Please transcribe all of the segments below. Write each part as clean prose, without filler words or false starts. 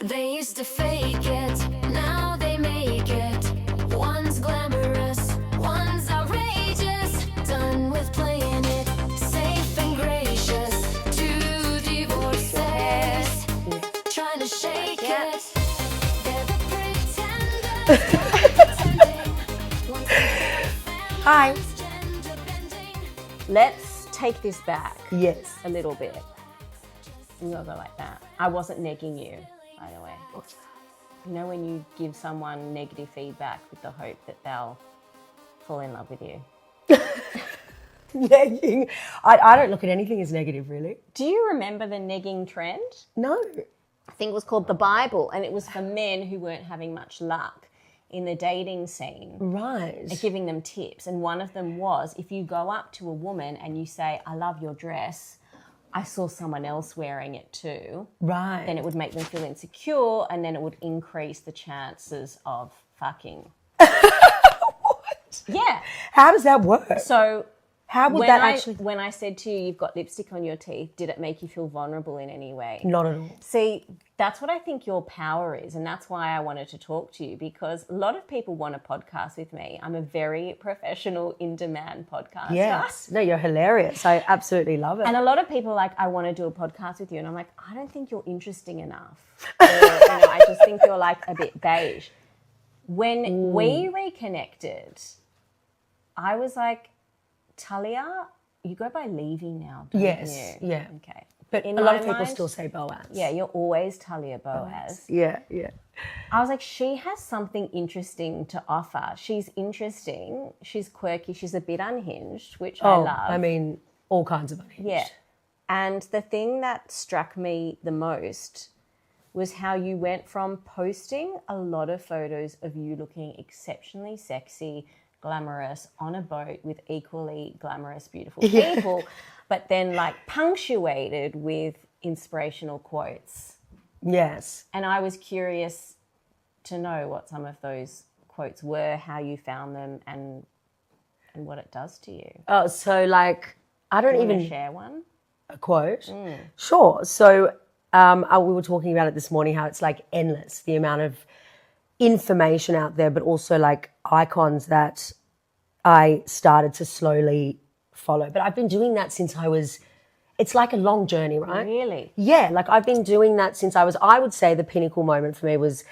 They used to fake it, now they make it. One's glamorous, one's outrageous. Done with playing it, safe and gracious. Two divorces, trying to shake it. They're the pretenders. Hi. Let's take this back Yes. a little bit. I'm gonna go like that. I wasn't negging you, by the way. You know when you give someone negative feedback with the hope that they'll fall in love with you? Negging. I don't look at anything as negative, really. Do you remember the negging trend? No. I think it was called the Bible, and it was for men who weren't having much luck in the dating scene. Right. And giving them tips. And one of them was, if you go up to a woman and you say, I love your dress, I saw someone else wearing it too, Right. then it would make them feel insecure, and then it would increase the chances of fucking. What? Yeah. How does that work? So How would when that I, actually... when I said to you, you've got lipstick on your teeth, did it make you feel vulnerable in any way? Not at all. See, that's what I think your power is, and that's why I wanted to talk to you, because a lot of people want a podcast with me. I'm a very professional, in-demand podcaster. Yes. No, you're hilarious. I absolutely love it. And a lot of people are like, I want to do a podcast with you. And I'm like, I don't think you're interesting enough. Or, I just think you're like a bit beige. When we reconnected, I was like, Talia, you go by Levy now, don't Yes, you? yeah. Okay. But in a lot my of people mind, still say Boaz. Yeah, you're always Talia Boaz. Yeah, yeah. I was like, she has something interesting to offer. She's interesting. She's quirky. She's a bit unhinged, which I love. I mean, all kinds of unhinged. Yeah. And the thing that struck me the most was how you went from posting a lot of photos of you looking exceptionally sexy, glamorous, on a boat with equally glamorous, beautiful people, but then like punctuated with inspirational quotes. Yes. And I was curious to know what some of those quotes were, how you found them, and what it does to you. Oh, so like, I don't Do you even... want to share one? A quote? Sure. So we were talking about it this morning, how it's like endless, the amount of information out there, but also like icons that I started to slowly follow. But I've been doing that since it's like a long journey, right? Really? Yeah, like I've been doing that since I would say the pinnacle moment for me was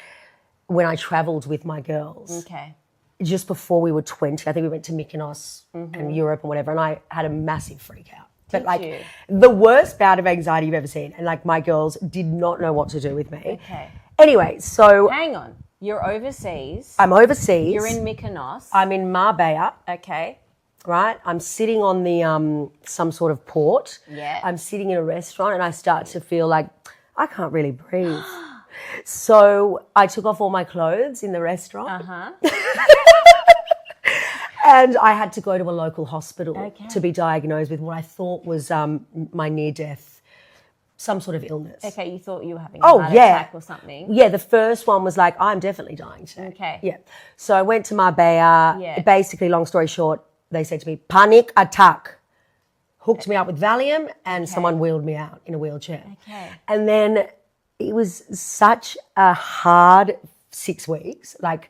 when I traveled with my girls. Okay. Just before we were 20. I think we went to Mykonos and Europe and whatever, and I had a massive freak out. But like you? the worst bout of anxiety you've ever seen. And like my girls did not know what to do with me. Okay. Anyway, so Hang on. You're overseas. I'm overseas. You're in Mykonos. I'm in Marbella, Okay. right? I'm sitting on the some sort of port. Yeah. I'm sitting in a restaurant and I start to feel like I can't really breathe. So I took off all my clothes in the restaurant. Uh-huh. And I had to go to a local hospital Okay. to be diagnosed with what I thought was my near-death, some sort of illness. Okay, you thought you were having a Oh, heart yeah. attack or something. Yeah, the first one was like, I'm definitely dying today. Okay. Yeah. So I went to Marbella. Yeah. Basically, long story short, they said to me, panic attack. Hooked me up with Valium and someone wheeled me out in a wheelchair. Okay. And then it was such a hard 6 weeks. Like,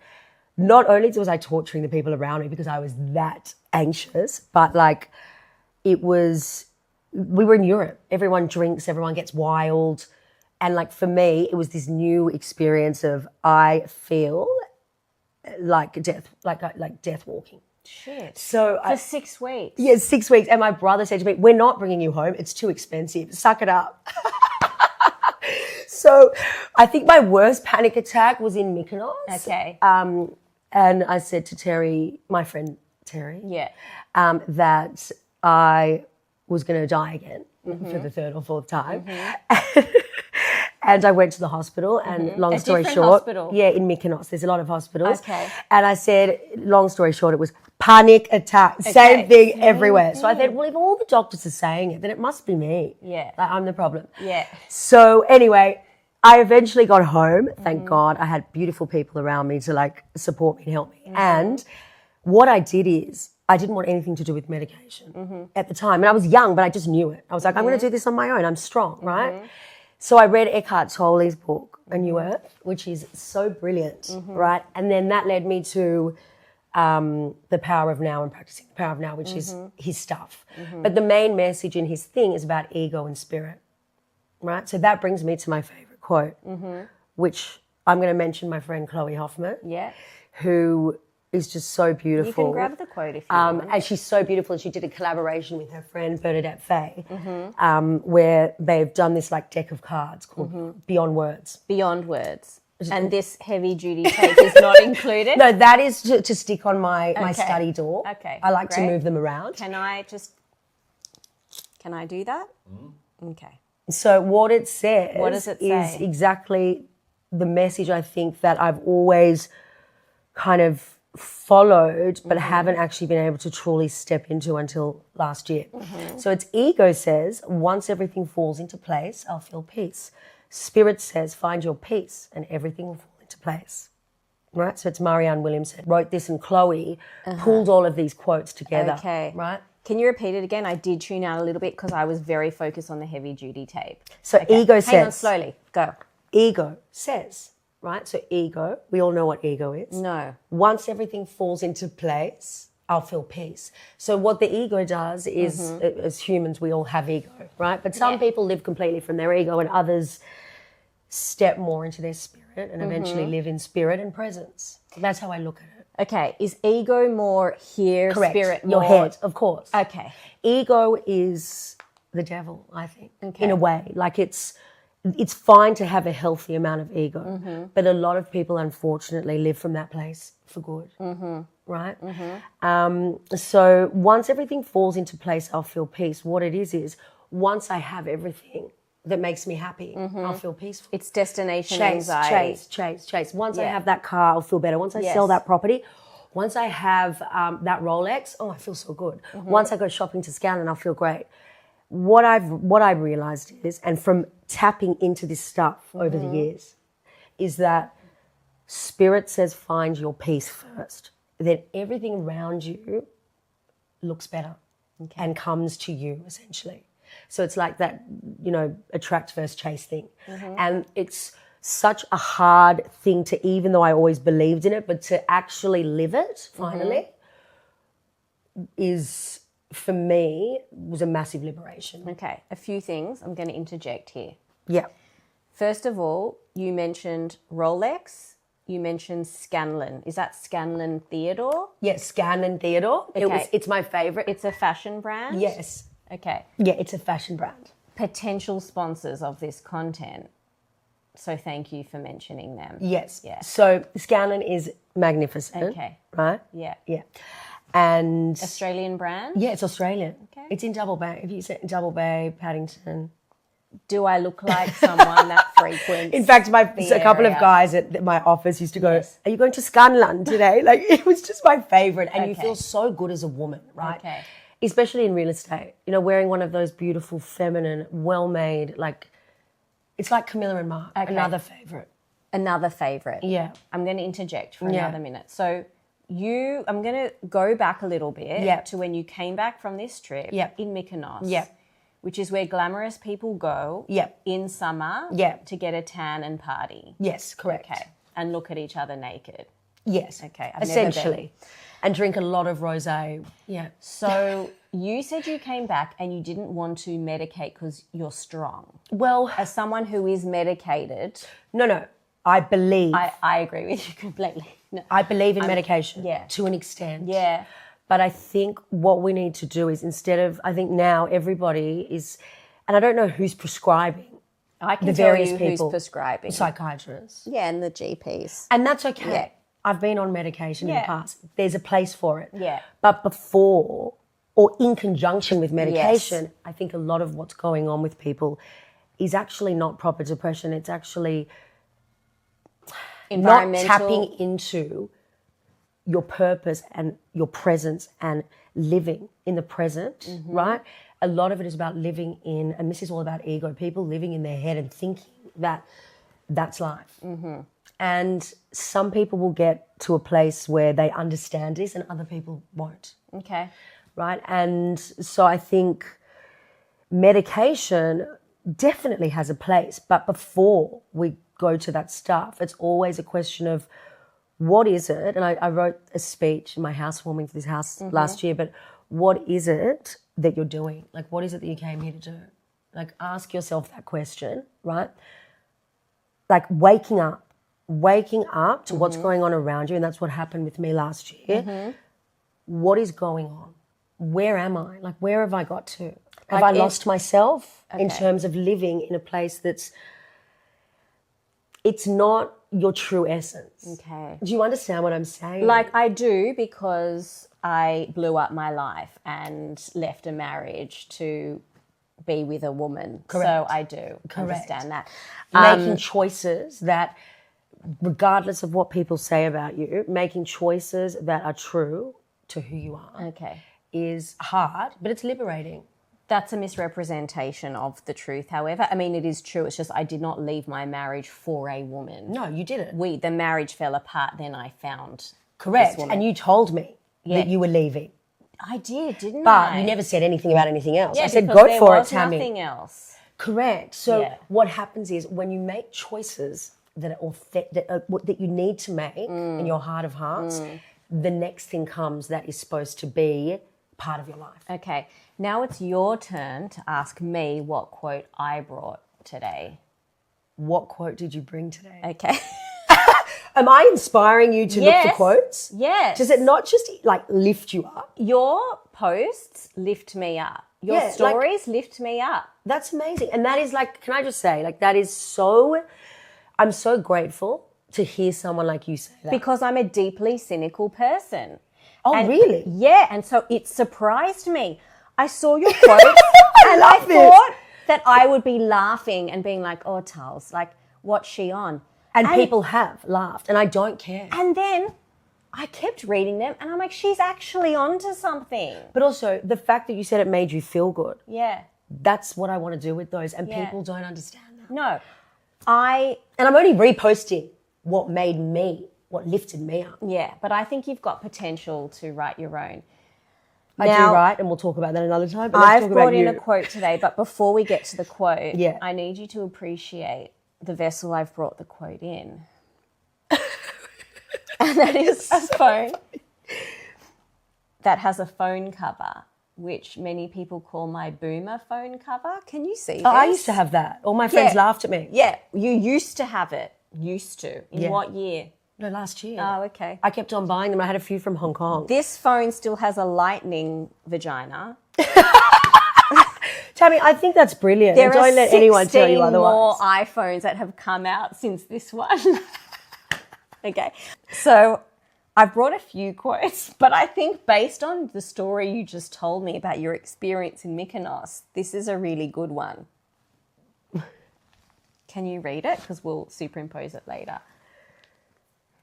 not only was I torturing the people around me because I was that anxious, but like we were in Europe. Everyone drinks, everyone gets wild. And like for me, it was this new experience of I feel like death, like death walking. Shit. So For 6 weeks. yeah, 6 weeks. And my brother said to me, we're not bringing you home. It's too expensive. Suck it up. So I think my worst panic attack was in Mykonos. Okay. And I said to Terry, my friend Terry, Yeah. that I was going to die again for the third or fourth time. And I went to the hospital and long A story different short, hospital? yeah, in Mykonos, there's a lot of hospitals. Okay. And I said, long story short, it was panic attack, same thing everywhere. So I said, well, if all the doctors are saying it, then it must be me. Yeah. Like, I'm the problem. Yeah. So anyway, I eventually got home. Thank God I had beautiful people around me to like support me and help me. And what I did is I didn't want anything to do with medication at the time. And I was young, but I just knew it. I was like, I'm going to do this on my own. I'm strong, right? So I read Eckhart Tolle's book, a new earth, which is so brilliant, right? And then that led me to the power of now and practicing the power of now, which is his stuff. But the main message in his thing is about ego and spirit, right? So that brings me to my favorite quote, which I'm going to mention my friend Chloe Hoffman, who is just so beautiful. You can grab the quote if you want. And she's so beautiful. And she did a collaboration with her friend Bernadette Faye, where they've done this like deck of cards called Beyond Words. Beyond Words. And this heavy-duty tape is not included? No, that is to stick on my study door. Okay, I like to great. move them around. Can I do that? Okay. So what it says What does it is say? exactly the message I think that I've always kind of followed but haven't actually been able to truly step into until last year. So it's ego says, once everything falls into place, I'll feel peace. Spirit says, find your peace and everything will fall into place. Right? So it's Marianne Williamson wrote this, and Chloe pulled all of these quotes together. Okay. Right? Can you repeat it again? I did tune out a little bit because I was very focused on the heavy-duty tape. So ego says... Hang on, slowly. Go. Ego says, right? So ego, we all know what ego is. No. Once everything falls into place, I'll feel peace. So what the ego does is, as humans, we all have ego, right? But some people live completely from their ego and others step more into their spirit and eventually live in spirit and presence. That's how I look at it. Okay. Is ego more here, Correct. spirit Your more... head, of course. Okay. Ego is the devil, I think, Okay. in a way. Like it's fine to have a healthy amount of ego, but a lot of people, unfortunately, live from that place for good, right? So once everything falls into place, I'll feel peace. What it is once I have everything that makes me happy, I'll feel peaceful. It's destination anxiety. Chase. Once I have that car, I'll feel better. Once I sell that property, once I have that Rolex, I feel so good. Once I go shopping to Scanlan, I'll feel great. What I've realized is, and from tapping into this stuff over the years, is that spirit says find your peace first. Then everything around you looks better and comes to you, essentially. So it's like that, attract versus chase thing. And it's such a hard thing to, even though I always believed in it, but to actually live it finally is, for me, was a massive liberation. Okay. A few things I'm going to interject here. Yeah. First of all, you mentioned Rolex. You mentioned Scanlan. Is that Scanlan Theodore? Yeah, Scanlan Theodore. Okay. It's my favourite. It's a fashion brand? Yes. Okay. Yeah, it's a fashion brand. Potential sponsors of this content. So thank you for mentioning them. Yes. Yeah. So Scanlan is magnificent. Okay. Right? Yeah. Yeah. And Australian brand? yeah, it's Australian. Okay. It's in Double Bay. If you say Double Bay, Paddington. Do I look like someone that frequents? In fact, a couple of area? guys at my office used to go, Yes. "Are you going to Scanlan today?" Like, it was just my favourite. And you Okay. feel so good as a woman, right? Okay. Especially in real estate. Wearing one of those beautiful, feminine, well-made, like, it's like Camilla and Mark. Okay. Another favourite. Another favourite. Yeah. I'm going to interject for Yeah. another minute. So I'm going to go back a little bit Yeah. to when you came back from this trip Yeah. in Mykonos. Yeah. Which is where glamorous people go Yeah. in summer Yeah. to get a tan and party. Yes, correct. Okay. And look at each other naked. Yes. Okay, I've never essentially. And drink a lot of rosé. Yeah. So you said you came back and you didn't want to medicate because you're strong. Well, As someone who is medicated, no. I believe. I agree with you completely. No. I believe in medication. yeah. To an extent. Yeah. But I think what we need to do is, instead of, I think now everybody is, and I don't know who's prescribing. I can The tell various you people. who's prescribing. Psychiatrists. Yeah, and the GPs. And that's okay. Yeah. I've been on medication in Yeah. the past. There's a place for it. Yeah. But before or in conjunction with medication, I think a lot of what's going on with people is actually not proper depression. It's actually not tapping into your purpose and your presence and living in the present, right? A lot of it is about living in, and this is all about ego, people living in their head and thinking that that's life. And some people will get to a place where they understand this and other people won't, Okay. right? And so I think medication definitely has a place, but before we go to that stuff. It's always a question of what is it? And I wrote a speech in my housewarming for this house last year, but what is it that you're doing? Like, what is it that you came here to do? Like, ask yourself that question, right? Like waking up to what's going on around you. And that's what happened with me last year. What is going on? Where am I? Like, where have I got to? Have I lost myself in terms of living in a place it's not your true essence? Okay. Do you understand what I'm saying? Like, I do, because I blew up my life and left a marriage to be with a woman. Correct. So I do understand that. Making choices that, regardless of what people say about you, making choices that are true to who you are is hard, but it's liberating. That's a misrepresentation of the truth, however. I mean, it is true. It's just I did not leave my marriage for a woman. No, you didn't. The marriage fell apart, then I found Correct. this woman. And you told me that you were leaving. I did, didn't But I? you never said anything about anything else. Yeah, I said, because go there for it, was Tami. nothing else. Correct. So what happens is when you make choices that are that you need to make in your heart of hearts, the next thing comes that is supposed to be part of your life. Okay, now it's your turn to ask me what quote I brought today. What quote did you bring today? Okay. Am I inspiring you to look for quotes? Yes. Does it not just like lift you up? Your posts lift me up. Your stories lift me up. That's amazing. And that is like, can I just say, like, that is so, I'm so grateful to hear someone like you say that. Because I'm a deeply cynical person. Oh, really? Yeah, and so it surprised me. I saw your quotes and I love this. thought that I would be laughing and being like, oh, Tals, like, what's she on? And people have laughed, and I don't care. And then I kept reading them and I'm like, she's actually onto something. But also, the fact that you said it made you feel good, Yeah. that's what I want to do with those, and people don't understand that. No. And I'm only reposting what made me, what lifted me up. Yeah, but I think you've got potential to write your own. I do write, and we'll talk about that another time. But let's I've talk brought about in you. a quote today, but before we get to the quote, Yeah. I need you to appreciate the vessel I've brought the quote in. And that is a phone that has a phone cover, which many people call my boomer phone cover. Can you see this? Oh, I used to have that. All my friends laughed at me. Yeah, you used to have it. Used to. In Yeah. what year? No, last year. Oh, okay. I kept on buying them. I had a few from Hong Kong. This phone still has a lightning vagina. Tami, I think that's brilliant. There And don't are let anyone tell you 16 otherwise. more iPhones that have come out since this one. Okay. So I've brought a few quotes, but I think based on the story you just told me about your experience in Mykonos, this is a really good one. Can you read it? Because we'll superimpose it later.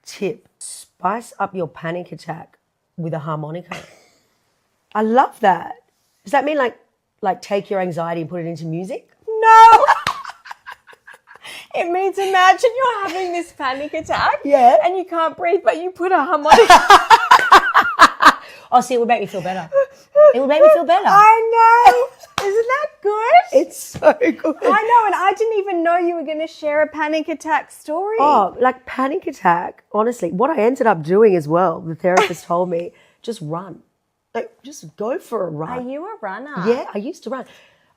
Tip, spice up your panic attack with a harmonica. I love that. Does that mean like take your anxiety and put it into music? No! It means imagine you're having this panic attack and you can't breathe, but you put a harmonica. Oh, see, it would make me feel better. It would make me feel better. I know. Isn't that good? It's so good. I know, and I didn't even know you were going to share a panic attack story. Oh, like panic attack, honestly, what I ended up doing as well, the therapist told me, just run. Like, just go for a run. Are you a runner? Yeah, I used to run.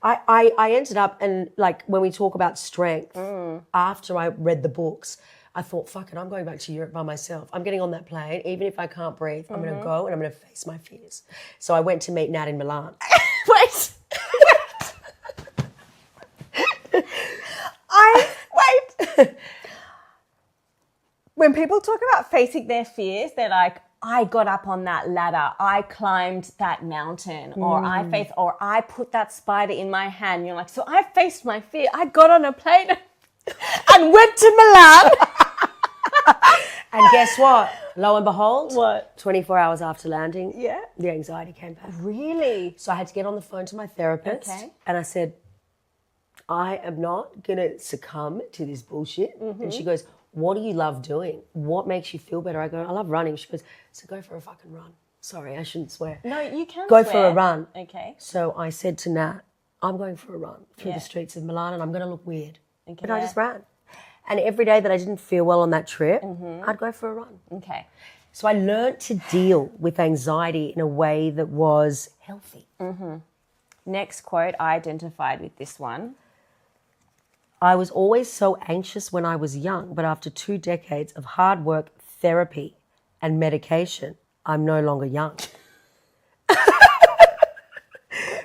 I ended up, and like when we talk about strength, after I read the books, I thought, fuck it, I'm going back to Europe by myself. I'm getting on that plane. Even if I can't breathe, I'm going to go and I'm going to face my fears. So I went to meet Nat in Milan. Wait. Wait. When people talk about facing their fears, they're like, I got up on that ladder, I climbed that mountain, or I put that spider in my hand. You're like, so I faced my fear. I got on a plane and went to Milan. And guess what? Lo and behold, What? 24 hours after landing, Yeah. the anxiety came back. Really? So I had to get on the phone to my therapist and I said, I am not going to succumb to this bullshit. And she goes, what do you love doing? What makes you feel better? I go, I love running. She goes, so go for a fucking run. Sorry, I shouldn't swear. No, you can Go swear. for a run. Okay. So I said to Nat, I'm going for a run through the streets of Milan and I'm going to look weird. Okay, And I just ran. And every day that I didn't feel well on that trip, I'd go for a run. Okay. So I learned to deal with anxiety in a way that was healthy. Next quote, I identified with this one. I was always so anxious when I was young, but after 2 decades of hard work, therapy, and medication, I'm no longer young.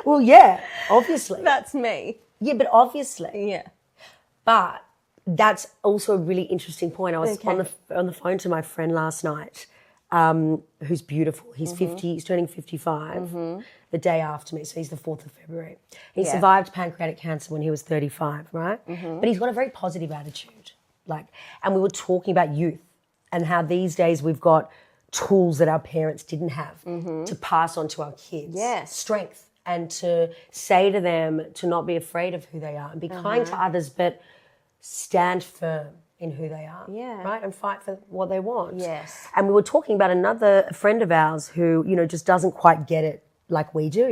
Well, yeah, obviously. That's me. Yeah, but obviously. Yeah. But that's also a really interesting point. I was Okay. on the phone to my friend last night, who's beautiful. He's 50. He's turning 55 the day after me. So he's the 4th of February. He Yeah. survived pancreatic cancer when he was 35, right? But he's got a very positive attitude. And we were talking about youth and how these days we've got tools that our parents didn't have to pass on to our kids. Yes. Strength. And to say to them to not be afraid of who they are and be kind to others, but stand firm in who they are, Yeah. right? And fight for what they want. Yes. And we were talking about another friend of ours who, just doesn't quite get it like we do.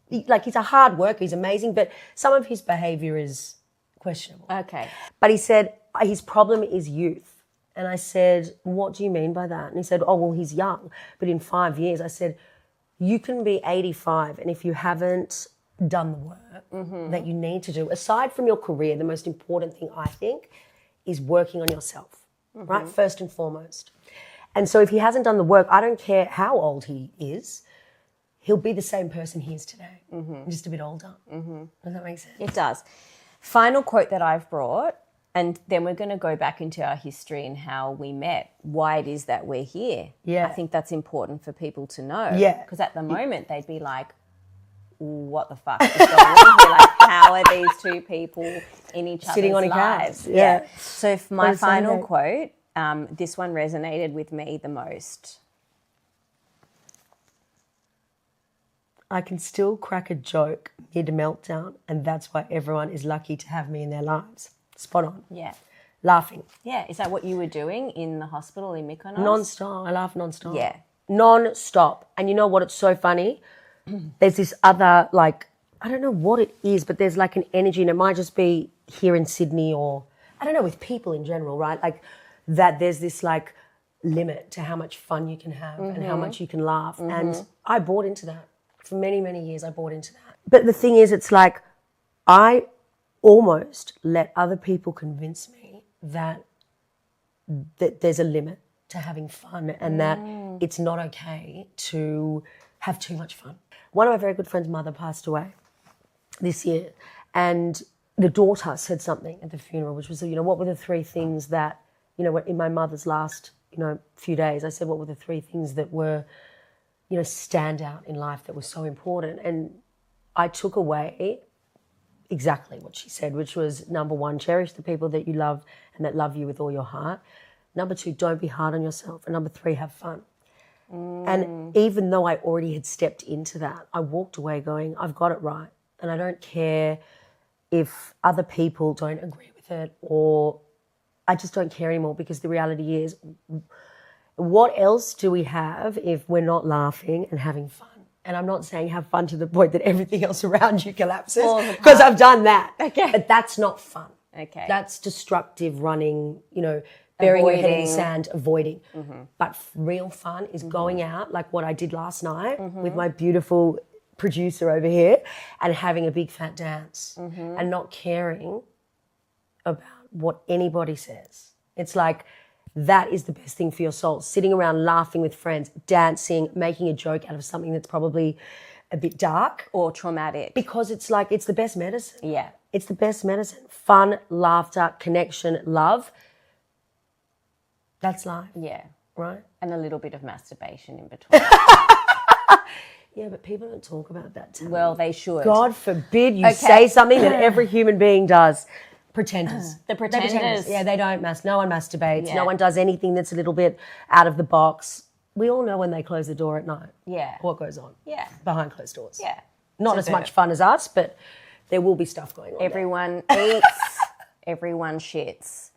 He's a hard worker, he's amazing, but some of his behaviour is questionable. Okay. But he said his problem is youth. And I said, what do you mean by that? And he said, oh, well, he's young. But in 5 years, I said, you can be 85, and if you haven't done the work that you need to do, aside from your career, the most important thing, I think, is working on yourself, right? First and foremost. And so if he hasn't done the work, I don't care how old he is, he'll be the same person he is today, just a bit older. Does that make sense? It does. Final quote that I've brought, and then we're going to go back into our history and how we met, why it is that we're here. Yeah. I think that's important for people to know. Yeah. Because at the moment they'd be like, what the fuck is going on here? Like, how are these two people in each Sitting other's on a couch, lives? yeah. So if my On a final Sunday. quote, this one resonated with me the most. I can still crack a joke mid-meltdown, and that's why everyone is lucky to have me in their lives. Spot on. Yeah. Laughing. Yeah. Is that what you were doing in the hospital in Mykonos? Non-stop. I laugh non-stop. Yeah. Non-stop. And you know what? It's so funny. There's this other, I don't know what it is, but there's like an energy, and it might just be here in Sydney or, I don't know, with people in general, right? That there's this limit to how much fun you can have and how much you can laugh. And I bought into that. For many, many years, I bought into that. But the thing is, it's I almost let other people convince me that there's a limit to having fun and that it's not okay to have too much fun. One of my very good friends' mother passed away this year, and the daughter said something at the funeral, which was, what were the 3 things that, in my mother's last, few days, I said, what were the 3 things that were, stand out in life that was so important? And I took away exactly what she said, which was, number 1, cherish the people that you love and that love you with all your heart. Number 2, don't be hard on yourself. And number 3, have fun. And even though I already had stepped into that, I walked away going, I've got it right. And I don't care if other people don't agree with it, or I just don't care anymore, because the reality is, what else do we have if we're not laughing and having fun? And I'm not saying have fun to the point that everything else around you collapses, because I've done that. Okay. But that's not fun. Okay. That's destructive running, burying your head in the Avoiding. sand, avoiding. But real fun is going out, like what I did last night with my beautiful producer over here, and having a big fat dance and not caring about what anybody says. It's that is the best thing for your soul. Sitting around laughing with friends, dancing, making a joke out of something that's probably a bit dark. Or traumatic. Because it's it's the best medicine. Yeah. It's the best medicine. Fun, laughter, connection, love. That's life, Yeah. right? And a little bit of masturbation in between. Yeah, but people don't talk about that, Tami. Well, they should. God forbid you say something that every human being does. Pretenders. The They're pretenders. Yeah, they don't no one masturbates. Yeah. No one does anything that's a little bit out of the box. We all know when they close the door at night. Yeah. What goes on. Yeah. Behind closed doors. Yeah. Not as much fun as us, but there will be stuff going on. Everyone eats, everyone shits,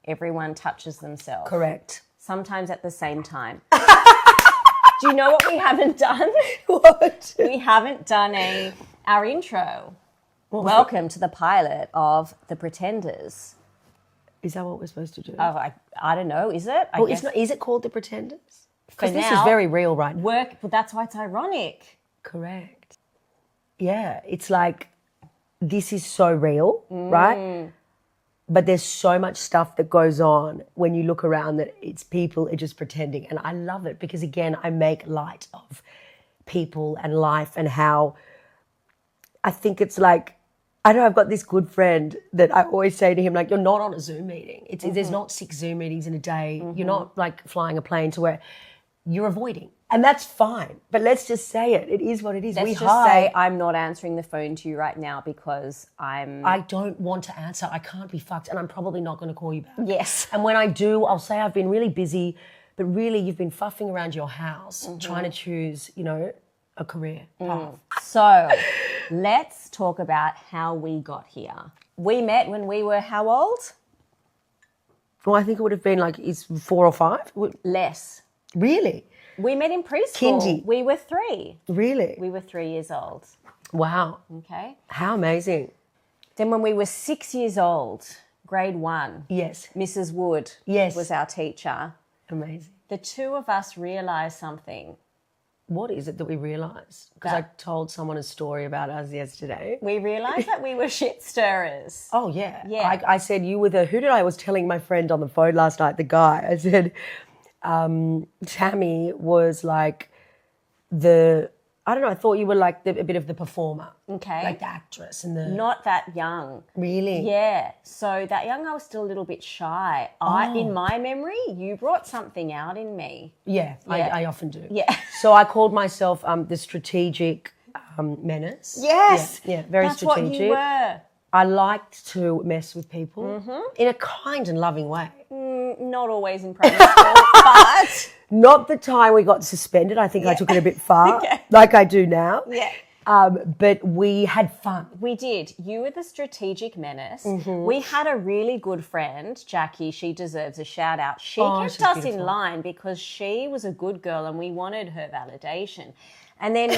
everyone touches themselves. Correct. Sometimes at the same time. Do you know what we haven't done? What? We haven't done our intro. Welcome to the pilot of The Pretenders. Is that what we're supposed to do? Oh, I don't know. Is it? I Well, guess is it called The Pretenders? Because for this is now, very real right now. work, but that's why it's ironic. Correct. Yeah, it's like this is so real, right? But there's so much stuff that goes on when you look around that it's people are just pretending. And I love it because, again, I make light of people and life and how I think it's like, I know I've got this good friend that I always say to him, like, you're not on a Zoom meeting. There's not 6 Zoom meetings in a day. You're not like flying a plane to where you're avoiding. And that's fine. But let's just say it. It is what it is. Let's just say I'm not answering the phone to you right now because I don't want to answer. I can't be fucked. And I'm probably not going to call you back. Yes. And when I do, I'll say I've been really busy, but really you've been fuffing around your house trying to choose, a career path. So let's talk about how we got here. We met when we were how old? Well, I think it would have been like, is 4 or 5? Less. Really? We met in preschool. Kindy. We were 3. Really? We were 3 years old. Wow. Okay. How amazing. Then when we were 6 years old, grade 1, Yes. Mrs. Wood Yes. was our teacher. Amazing. The two of us realised something. What is it that we realise? Because I told someone a story about us yesterday. We realised that we were shit stirrers. Oh, yeah. Yeah. I said you were I was telling my friend on the phone last night, the guy, I said, Tami was like I thought you were like a bit of the performer. Okay. Like the actress and the... Not that young. Really? Yeah. So that young, I was still a little bit shy. In my memory, you brought something out in me. Yeah, Yeah. I often do. Yeah. So I called myself the strategic menace. Yes. Yeah, very That's strategic. what you were. I liked to mess with people in a kind and loving way. Not always in primary school, but... Not the time we got suspended. I think I took it a bit far, like I do now. Yeah. But we had fun. We did. You were the strategic menace. Mm-hmm. We had a really good friend, Jackie. She deserves a shout out. She she's kept us in beautiful. line because she was a good girl and we wanted her validation. And then the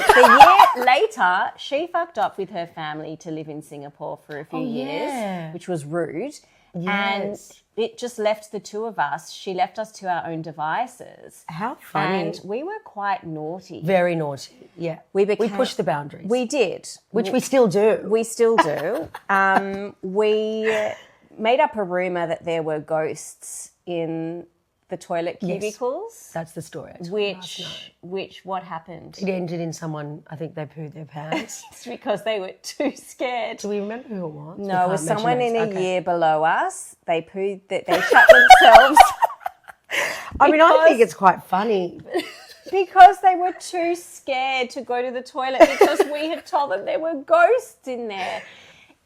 year later, she fucked up with her family to live in Singapore for a few years, which was rude. Yes. And it just left the two of us. She left us to our own devices. How funny. And we were quite naughty. Very naughty, yeah. We pushed the boundaries. We did. Which we still do. We still do. We made up a rumour that there were ghosts in the toilet cubicles. That's the story. I told you last night. Which what happened? It ended in someone, I think they pooed their pants. It's because they were too scared. Do we remember who it was? No, it was someone in a Okay. year below us. They pooed. They shut themselves. I mean, I think it's quite funny. Because they were too scared to go to the toilet because we had told them there were ghosts in there.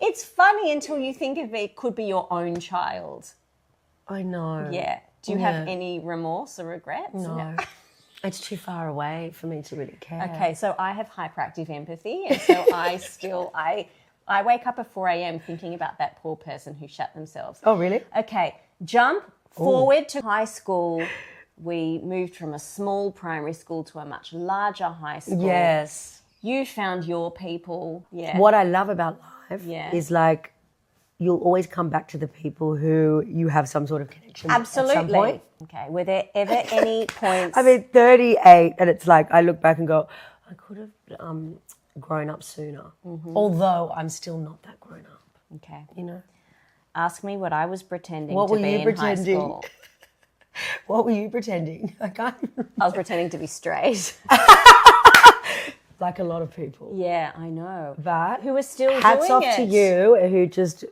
It's funny until you think of it could be your own child. I know. Yeah. Do you have any remorse or regrets? No. It's too far away for me to really care. Okay, so I have hyperactive empathy, and so I wake up at 4 a.m. thinking about that poor person who shut themselves. Oh, really? Okay, jump forward to high school. We moved from a small primary school to a much larger high school. Yes. You found your people. Yeah. What I love about life Yeah. is like you'll always come back to the people who you have some sort of connection with at some Absolutely. point. Okay, were there ever any points? I mean, 38, and it's like I look back and go, I could have grown up sooner. Although I'm still not that grown up, Okay. you know? Ask me what I was pretending What to were be you in pretending? high school. What were you pretending? I can't remember. I was pretending to be straight. Like a lot of people. Yeah, I know. But Who are still hats doing off to it. you who just,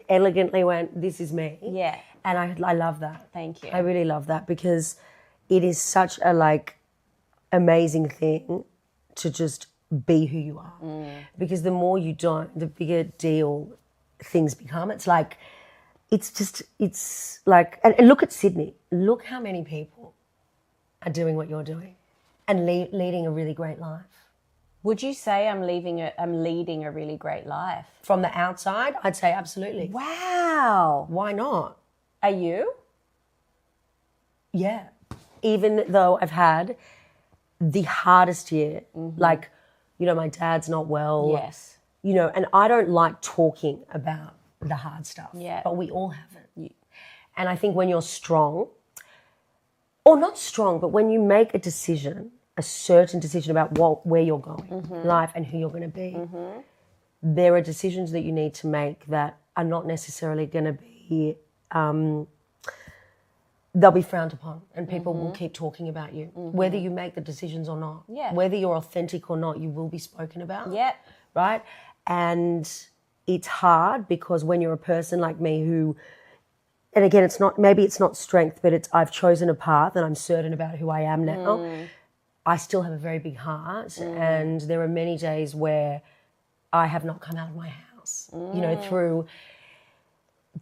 elegantly went, this is me. Yeah. And I love that. Thank you. I really love that because it is such a amazing thing to just be who you are. Because the more you don't, the bigger deal things become. It's like, and look at Sydney. Look how many people are doing what you're doing and leading a really great life. Would you say I'm leading a really great life? From the outside, I'd say absolutely. Wow. Why not? Are you? Yeah. Even though I've had the hardest year, my dad's not well. Yes. And I don't like talking about the hard stuff. Yeah. But we all have it. And I think when you're strong, or not strong, but when you make a decision, a certain decision about where you're going in life and who you're going to be, there are decisions that you need to make that are not necessarily going to be, they'll be frowned upon, and people will keep talking about you, whether you make the decisions or not. Yeah. Whether you're authentic or not, you will be spoken about. Yeah. Right? And it's hard because when you're a person like me who, and again, it's not strength, but I've chosen a path and I'm certain about who I am now. I still have a very big heart, and there are many days where I have not come out of my house, through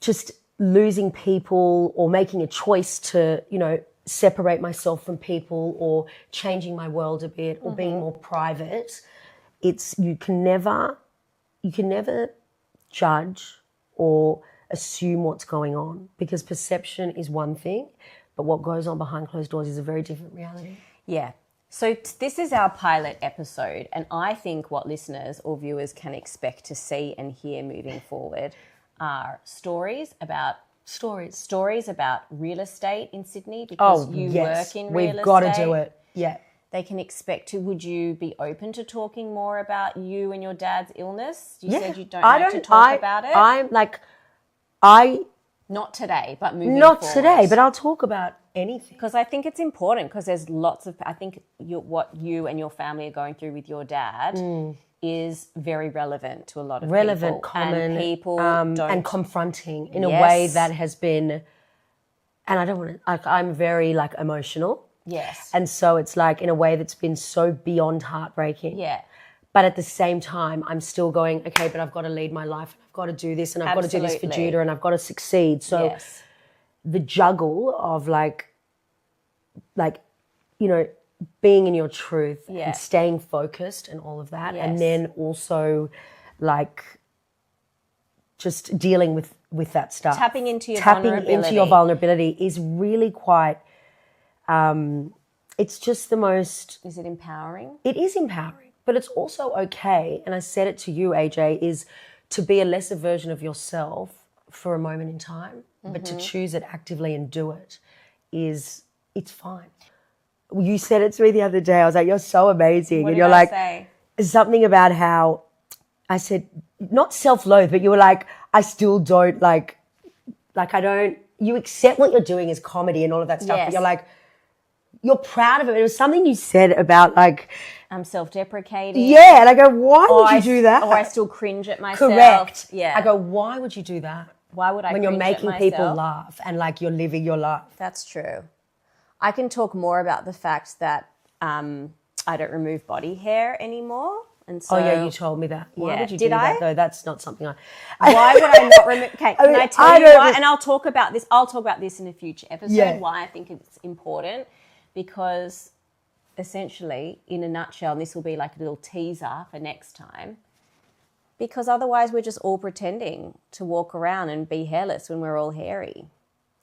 just losing people or making a choice to, separate myself from people or changing my world a bit or being more private. You can never judge or assume what's going on, because perception is one thing, but what goes on behind closed doors is a very different reality. Yeah. So this is our pilot episode, and I think what listeners or viewers can expect to see and hear moving forward are stories about real estate in Sydney, because you work in real estate. We've got to do it. Yeah. They can expect to. Would you be open to talking more about you and your dad's illness? You said you don't like to talk about it. I'm like, not today, but moving not forward. today, but I'll talk about anything. Because I think it's important, because there's lots of, I think what you and your family are going through with your dad is very relevant to a lot of people. Common, and people and confronting in a way that has been, and I don't want to, I'm very emotional. Yes. And so it's in a way that's been so beyond heartbreaking. Yeah. But at the same time, I'm still going, okay, but I've got to lead my life, and I've got to do this, and I've got to do this for Judah, and I've got to succeed. So the juggle of being in your truth and staying focused and all of that, and then also just dealing with that stuff. Tapping into your vulnerability is really quite, it's just the most... Is it empowering? It is empowering. But it's also okay, and I said it to you, AJ, is to be a lesser version of yourself for a moment in time, but to choose it actively and do it it's fine. You said it to me the other day. I was like, you're so amazing. What and did you're I say? Something about how I said, not self-loathe, but you were like, I still don't I don't, you accept what you're doing as comedy and all of that stuff, but you're you're proud of it. It was something you said about I'm self-deprecating. Yeah, and I go, why would you do that? Or I still cringe at myself. Correct. Yeah. I go, why would you do that? Why would I when cringe you're making at people myself? laugh and you're living your life? That's true. I can talk more about the fact that I don't remove body hair anymore. And so, you told me that. Why would you did do I? that though? That's not something Why would I not remove? Okay, can I tell you why? And I'll talk about this. I'll talk about this in a future episode. Why I think it's important, because essentially, in a nutshell, and this will be like a little teaser for next time, because otherwise we're just all pretending to walk around and be hairless when we're all hairy.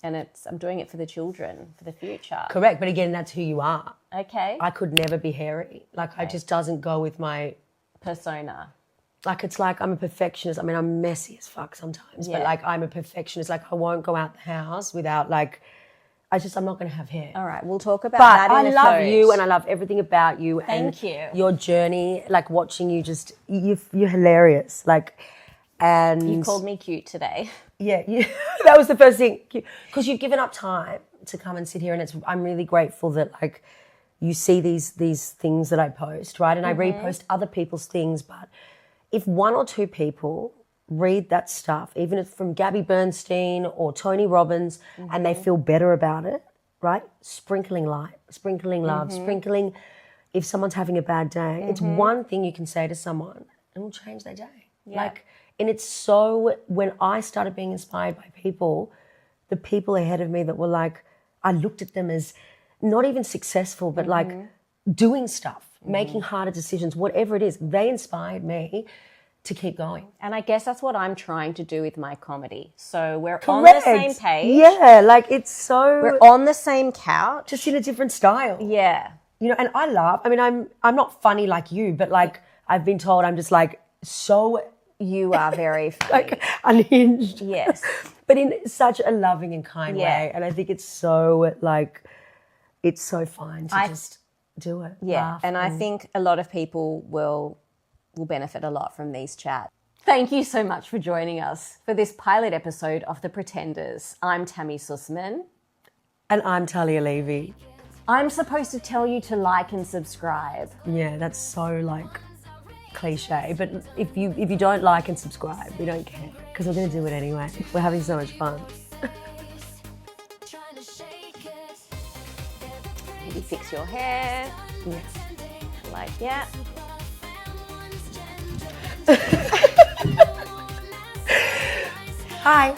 And I'm doing it for the children, for the future. Correct, but again, that's who you are. Okay. I could never be hairy. I just doesn't go with my... persona. It's I'm a perfectionist. I mean, I'm messy as fuck sometimes, but I'm a perfectionist. I won't go out the house without I'm not going to have hair. All right, we'll talk about that in a But I love you, and I love everything about you. Thank you. Your journey, watching you, you're hilarious. And you called me cute today. Yeah, that was the first thing, because you've given up time to come and sit here, and I'm really grateful that you see these things that I post, right? And I repost other people's things, but if one or two people read that stuff, even if from Gabby Bernstein or Tony Robbins, and they feel better about it, right? Sprinkling light, sprinkling love, sprinkling, if someone's having a bad day, it's one thing you can say to someone and will change their day. Yeah. And it's so, when I started being inspired by people, the people ahead of me that were I looked at them as not even successful, but doing stuff, making harder decisions, whatever it is, they inspired me to keep going. And I guess that's what I'm trying to do with my comedy. So we're on the same page. Yeah, it's so... We're on the same couch. Just in a different style. Yeah. And I laugh. I mean, I'm not funny like you, but I've been told I'm just so... You are very funny. like unhinged. Yes. But in such a loving and kind Yeah. way. And I think it's so like, it's so fine to just do it. Yeah, laugh and I think a lot of people will benefit a lot from these chats. Thank you so much for joining us for this pilot episode of The Pretenders. I'm Tami Sussman. And I'm Talia Levy. I'm supposed to tell you to like and subscribe. Yeah, that's so like cliche. But if you don't like and subscribe, we don't care because we're going to do it anyway. We're having so much fun. Trying to shake it. Maybe fix your hair. Yeah. Like, yeah. Hi.